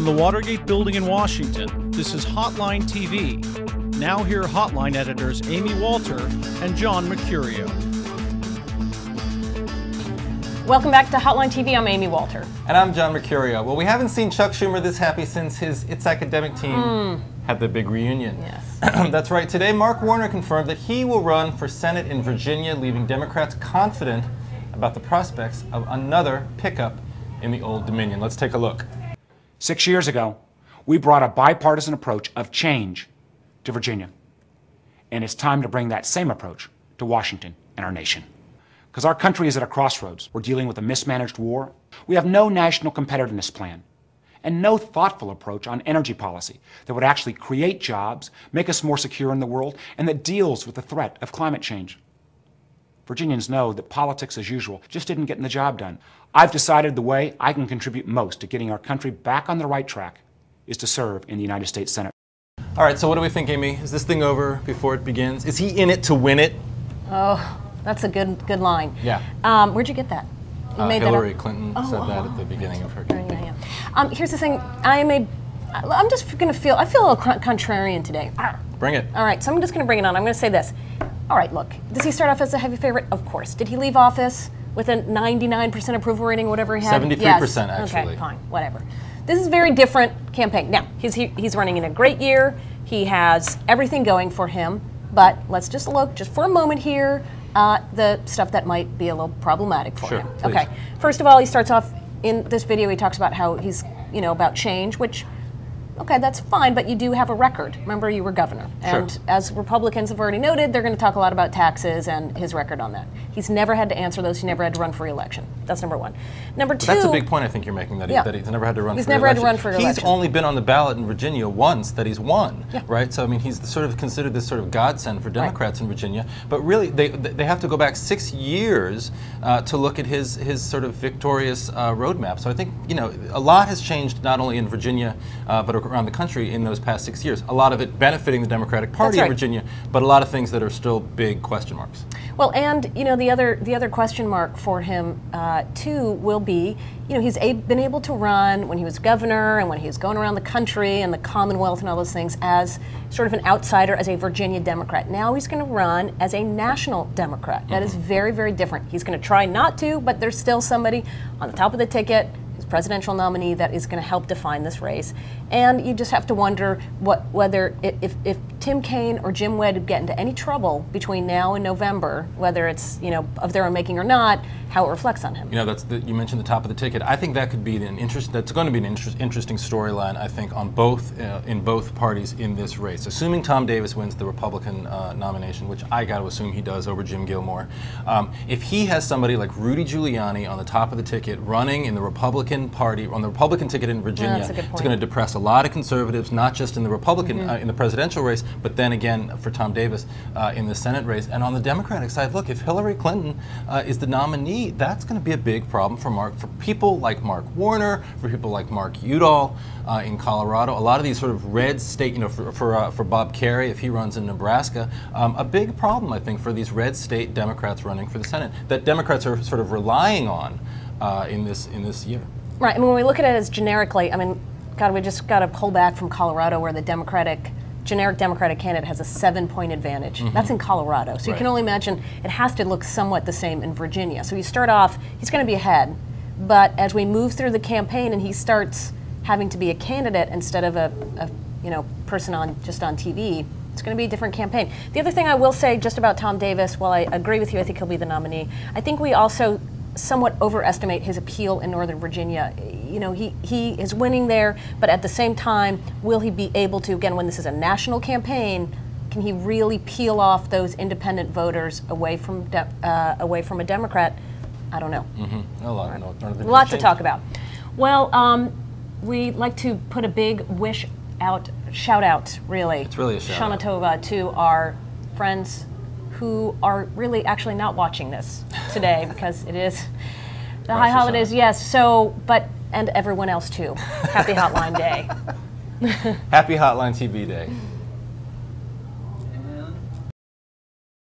the Watergate building in Washington, this is Hotline TV. Now here are Hotline editors Amy Walter and John Mercurio. Welcome back to Hotline TV. I'm Amy Walter. And I'm John Mercurio. Well, we haven't seen Chuck Schumer this happy since his It's Academic team had the big reunion. Yes. That's right. Today, Mark Warner confirmed that he will run for Senate in Virginia, leaving Democrats confident about the prospects of another pickup in the Old Dominion. Let's take a look. 6 years ago, we brought a bipartisan approach of change to Virginia. And it's time to bring that same approach to Washington and our nation. Because our country is at a crossroads. We're dealing with a mismanaged war. We have no national competitiveness plan and no thoughtful approach on energy policy that would actually create jobs, make us more secure in the world, and that deals with the threat of climate change. Virginians know that politics as usual just didn't get the job done. I've decided the way I can contribute most to getting our country back on the right track is to serve in the United States Senate. All right, so what do we think, Amy? Is this thing over before it begins? Is he in it to win it? Oh, that's a good line. Yeah. Where'd you get that? You made Hillary that up? Clinton said that at the beginning of her campaign. Yeah. Here's the thing. I'm just going to feel, I feel a little contrarian today. Bring it. All right, so I'm just going to bring it on. I'm going to say this. All right, look, does he start off as a heavy favorite? Of course. Did he leave office with a 99% approval rating, whatever he had? 73%, yes. actually. Okay, fine, whatever. This is a very different campaign. Now, he's running in a great year. He has everything going for him. But let's just look, just for a moment here, the stuff that might be a little problematic for him. Please. Okay, first of all, he starts off in this video, he talks about how he's, about change, which, okay, that's fine, but you do have a record. Remember, you were governor. And as Republicans have already noted, they're going to talk a lot about taxes and his record on that. He's never had to answer those. He never had to run for re-election. That's number one. Number two. That's a big point I think you're making, that he's never had to run for re-election. He's never had to run for re-election. He's only been on the ballot in Virginia once that he's won, right? So, I mean, he's sort of considered this sort of godsend for Democrats in Virginia. But really, they have to go back 6 years to look at his sort of victorious roadmap. So I think, a lot has changed not only in Virginia, but around the country in those past 6 years. A lot of it benefiting the Democratic Party in Virginia, but a lot of things that are still big question marks. Well, and the other question mark for him too will be, he's been able to run when he was governor and when he was going around the country and the Commonwealth and all those things as sort of an outsider, as a Virginia Democrat. Now he's going to run as a national Democrat. That is very, very different. He's going to try not to, but there's still somebody on the top of the ticket, his presidential nominee, that is going to help define this race. And you just have to wonder whether if Tim Kaine or Jim Webb get into any trouble between now and November, whether it's of their own making or not, how it reflects on him. You mentioned the top of the ticket. I think that could be that's going to be an interesting storyline, I think, on in both parties in this race. Assuming Tom Davis wins the Republican nomination, which I got to assume he does over Jim Gilmore, if he has somebody like Rudy Giuliani on the top of the ticket running in the Republican Party, on the Republican ticket in Virginia, it's going to depress a lot of conservatives, not just in the Republican, in the presidential race, but then again for Tom Davis in the Senate race. And on the Democratic side, look, if Hillary Clinton is the nominee, that's going to be a big problem for people like Mark Warner, for people like Mark Udall in Colorado. A lot of these sort of red state, for Bob Kerrey, if he runs in Nebraska, a big problem, I think, for these red state Democrats running for the Senate that Democrats are sort of relying on in this year. Right. I mean, when we look at it as generically, I mean, God, we just got to pull back from Colorado, where the generic Democratic candidate has a 7-point advantage. That's in Colorado. So you can only imagine it has to look somewhat the same in Virginia. So you start off, he's going to be ahead, but as we move through the campaign and he starts having to be a candidate instead of a person just on TV, it's going to be a different campaign. The other thing I will say just about Tom Davis, while I agree with you, I think he'll be the nominee, I think we also somewhat overestimate his appeal in Northern Virginia. He is winning there, but at the same time, will he be able to, again, when this is a national campaign, can he really peel off those independent voters away from a Democrat? I don't know. A lot to talk about. Well, we like to put a big shout out, really. It's really a shout Shana Tova, to our friends who are really actually not watching this today because it is the high holidays. Yes. So, and everyone else too. Happy Hotline Day. Happy Hotline TV Day.